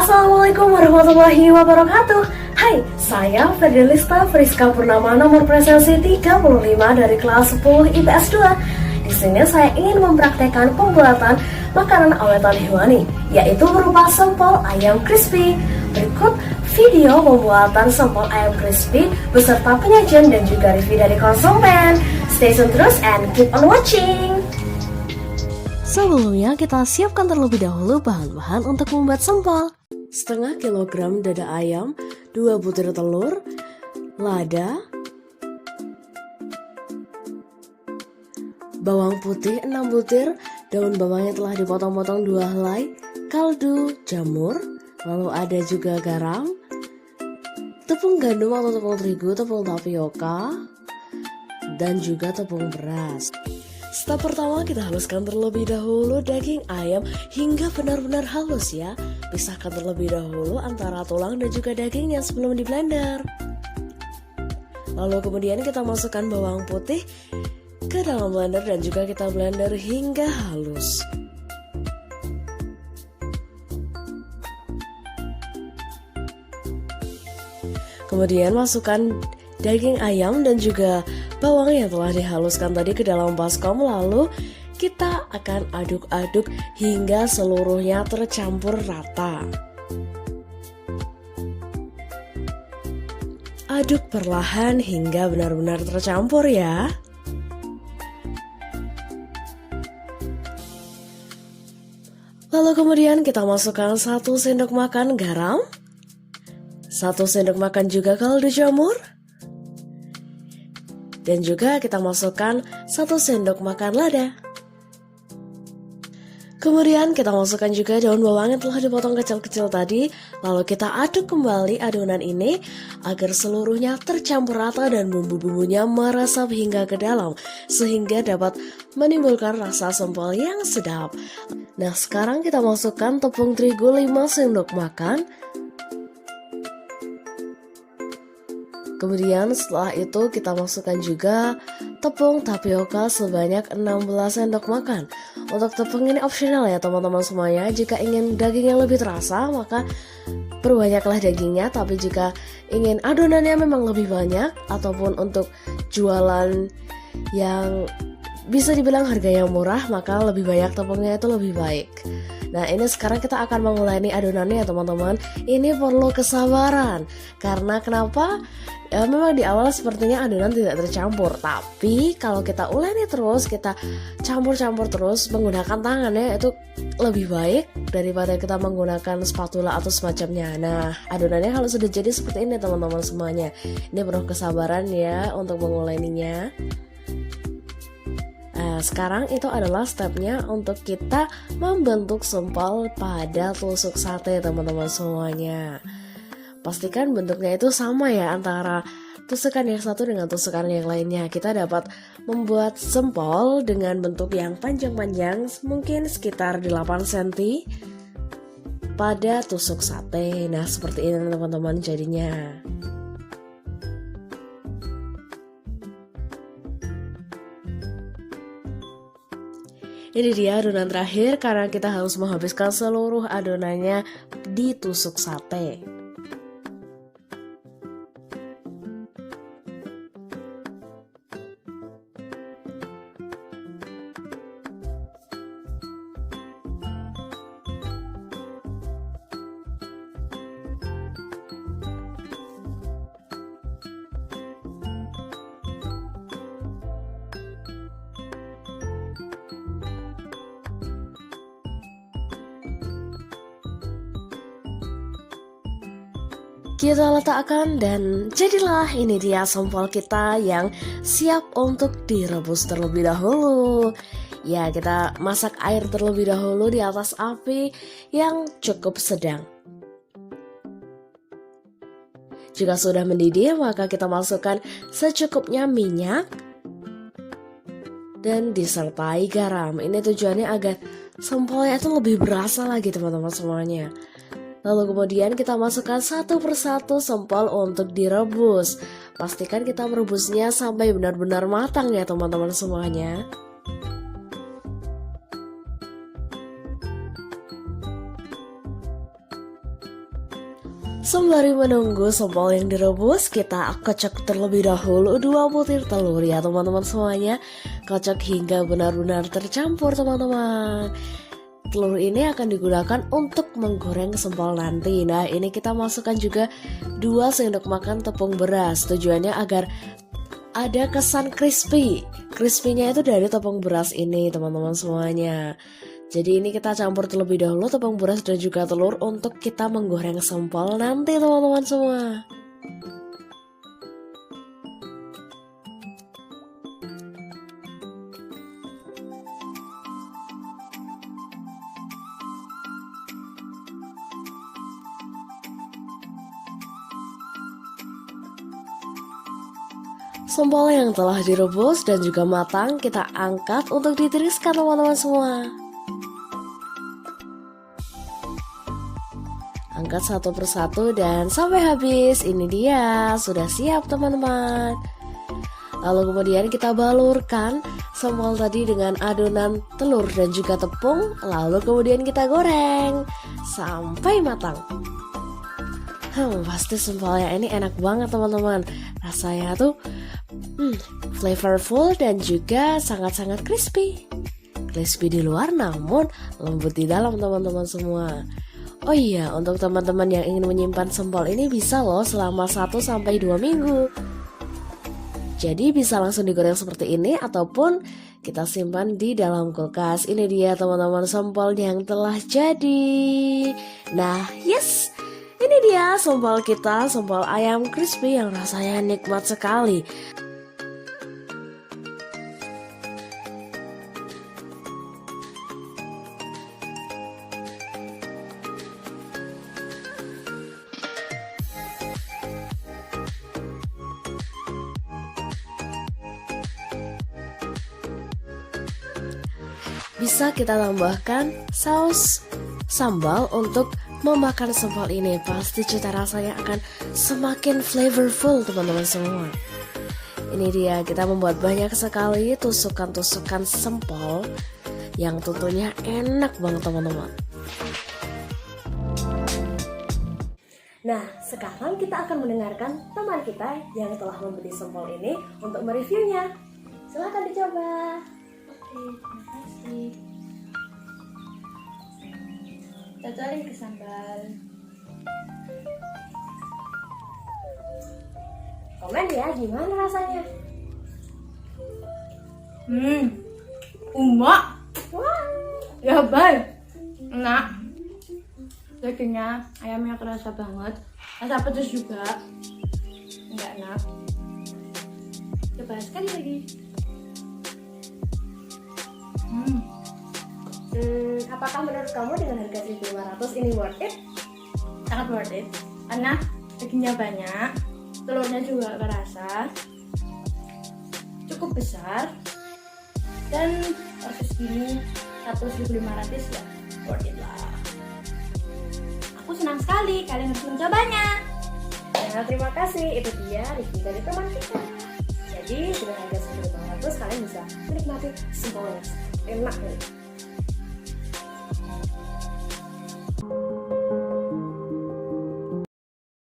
Assalamualaikum warahmatullahi wabarakatuh. Hai, saya Ferdilista Friska Purnama, nomor presensi 35 dari kelas 10 IPS 2. Di sini saya ingin mempraktekkan pembuatan makanan awetan hewani, yaitu berupa sempol ayam crispy. Berikut video pembuatan sempol ayam crispy beserta penyajian dan juga review dari konsumen. Stay tune terus and keep on watching. Sebelumnya kita siapkan terlebih dahulu bahan-bahan untuk membuat sempol. Setengah kilogram dada ayam, 2 butir telur, lada, bawang putih 6 butir, daun bawangnya telah dipotong-potong 2 helai, kaldu jamur, lalu ada juga garam, tepung gandum atau tepung terigu, tepung tapioka, dan juga tepung beras. Step pertama, kita haluskan terlebih dahulu daging ayam hingga benar-benar halus ya. Pisahkan terlebih dahulu antara tulang dan juga dagingnya sebelum di blender. Lalu kemudian kita masukkan bawang putih ke dalam blender dan juga kita blender hingga halus. Kemudian masukkan daging ayam dan juga bawang yang telah dihaluskan tadi ke dalam baskom, lalu kita akan aduk-aduk hingga seluruhnya tercampur rata. Aduk perlahan hingga benar-benar tercampur ya. Lalu kemudian kita masukkan 1 sendok makan garam, 1 sendok makan juga kaldu jamur, dan juga kita masukkan 1 sendok makan lada. Kemudian kita masukkan juga daun bawang yang telah dipotong kecil-kecil tadi. Lalu kita aduk kembali adonan ini agar seluruhnya tercampur rata dan bumbu-bumbunya meresap hingga ke dalam, sehingga dapat menimbulkan rasa sempol yang sedap. Nah, sekarang kita masukkan tepung terigu 5 sendok makan. Kemudian setelah itu kita masukkan juga tepung tapioka sebanyak 16 sendok makan. Untuk tepung ini opsional ya teman-teman semuanya. Jika ingin dagingnya lebih terasa maka perbanyaklah dagingnya. Tapi jika ingin adonannya memang lebih banyak ataupun untuk jualan yang bisa dibilang harganya murah, maka lebih banyak tepungnya itu lebih baik. Nah, ini sekarang kita akan menguleni adonannya ya teman-teman. Ini perlu kesabaran. Karena kenapa? Ya, memang di awal sepertinya adonan tidak tercampur. Tapi kalau kita uleni terus, kita campur-campur terus menggunakan tangannya, itu lebih baik daripada kita menggunakan spatula atau semacamnya. Nah, adonannya kalau sudah jadi seperti ini teman-teman semuanya. Ini perlu kesabaran ya untuk menguleninya. Nah, sekarang itu adalah stepnya untuk kita membentuk sempol pada tusuk sate teman-teman semuanya. Pastikan bentuknya itu sama ya antara tusukan yang satu dengan tusukan yang lainnya. Kita dapat membuat sempol dengan bentuk yang panjang-panjang, mungkin sekitar 8 cm pada tusuk sate. Nah, seperti ini teman-teman jadinya. Ini dia adonan terakhir karena kita harus menghabiskan seluruh adonannya di tusuk sate. Kita letakkan dan jadilah ini dia sempol kita yang siap untuk direbus terlebih dahulu. Ya, kita masak air terlebih dahulu di atas api yang cukup sedang. Jika sudah mendidih, maka kita masukkan secukupnya minyak dan disertai garam. Ini tujuannya agar sempolnya itu lebih berasa lagi teman-teman semuanya. Lalu kemudian kita masukkan satu persatu sempol untuk direbus. Pastikan kita merebusnya sampai benar-benar matang ya teman-teman semuanya. Sembari menunggu sempol yang direbus, kita kocok terlebih dahulu 2 butir telur ya teman-teman semuanya. Kocok hingga benar-benar tercampur teman-teman. Telur ini akan digunakan untuk menggoreng sempol nanti. Nah, ini kita masukkan juga 2 sendok makan tepung beras. Tujuannya agar ada kesan crispy. Crispy-nya itu dari tepung beras ini teman-teman semuanya. Jadi ini kita campur terlebih dahulu tepung beras dan juga telur untuk kita menggoreng sempol nanti teman-teman semua. Sempol yang telah direbus dan juga matang kita angkat untuk ditiriskan teman-teman semua. Angkat satu persatu dan sampai habis. Ini dia, sudah siap teman-teman. Lalu kemudian kita balurkan sempol tadi dengan adonan telur dan juga tepung. Lalu kemudian kita goreng sampai matang. Pasti sempolnya ini enak banget teman-teman. Rasanya tuh flavorful dan juga sangat-sangat crispy. Crispy di luar namun lembut di dalam teman-teman semua. Oh iya, untuk teman-teman yang ingin menyimpan sempol ini bisa loh selama 1-2 minggu. Jadi bisa langsung digoreng seperti ini ataupun kita simpan di dalam kulkas. Ini dia teman-teman sempol yang telah jadi. Nah, yes, ini dia sempol kita, sempol ayam crispy yang rasanya nikmat sekali. Bisa kita tambahkan saus sambal untuk memakan sempol ini. Pasti cita rasanya akan semakin flavorful teman-teman semua. Ini dia, kita membuat banyak sekali tusukan-tusukan sempol yang tentunya enak banget teman-teman. Nah, sekarang kita akan mendengarkan teman kita yang telah membeli sempol ini untuk mereviewnya. Silahkan dicoba. Oke, terima kasih. Cocolin ke sambal. Komen ya, gimana rasanya? Enak. Wah, Ya baik. Enak. Dagingnya, ayamnya kerasa banget. Rasa pedas juga. Enggak enak. Coba sekali lagi. Apakah menurut kamu dengan harga 1.500 ini worth it? Sangat worth it. Karena dagingnya banyak, telurnya juga kerasa, cukup besar, dan harga segini 1.500 ya worth it lah. Aku senang sekali kalian harus mencobanya. Nah, terima kasih. Itu dia review dari teman kita. Jadi dengan harga 1.500 kalian bisa menikmati semuanya enak nih.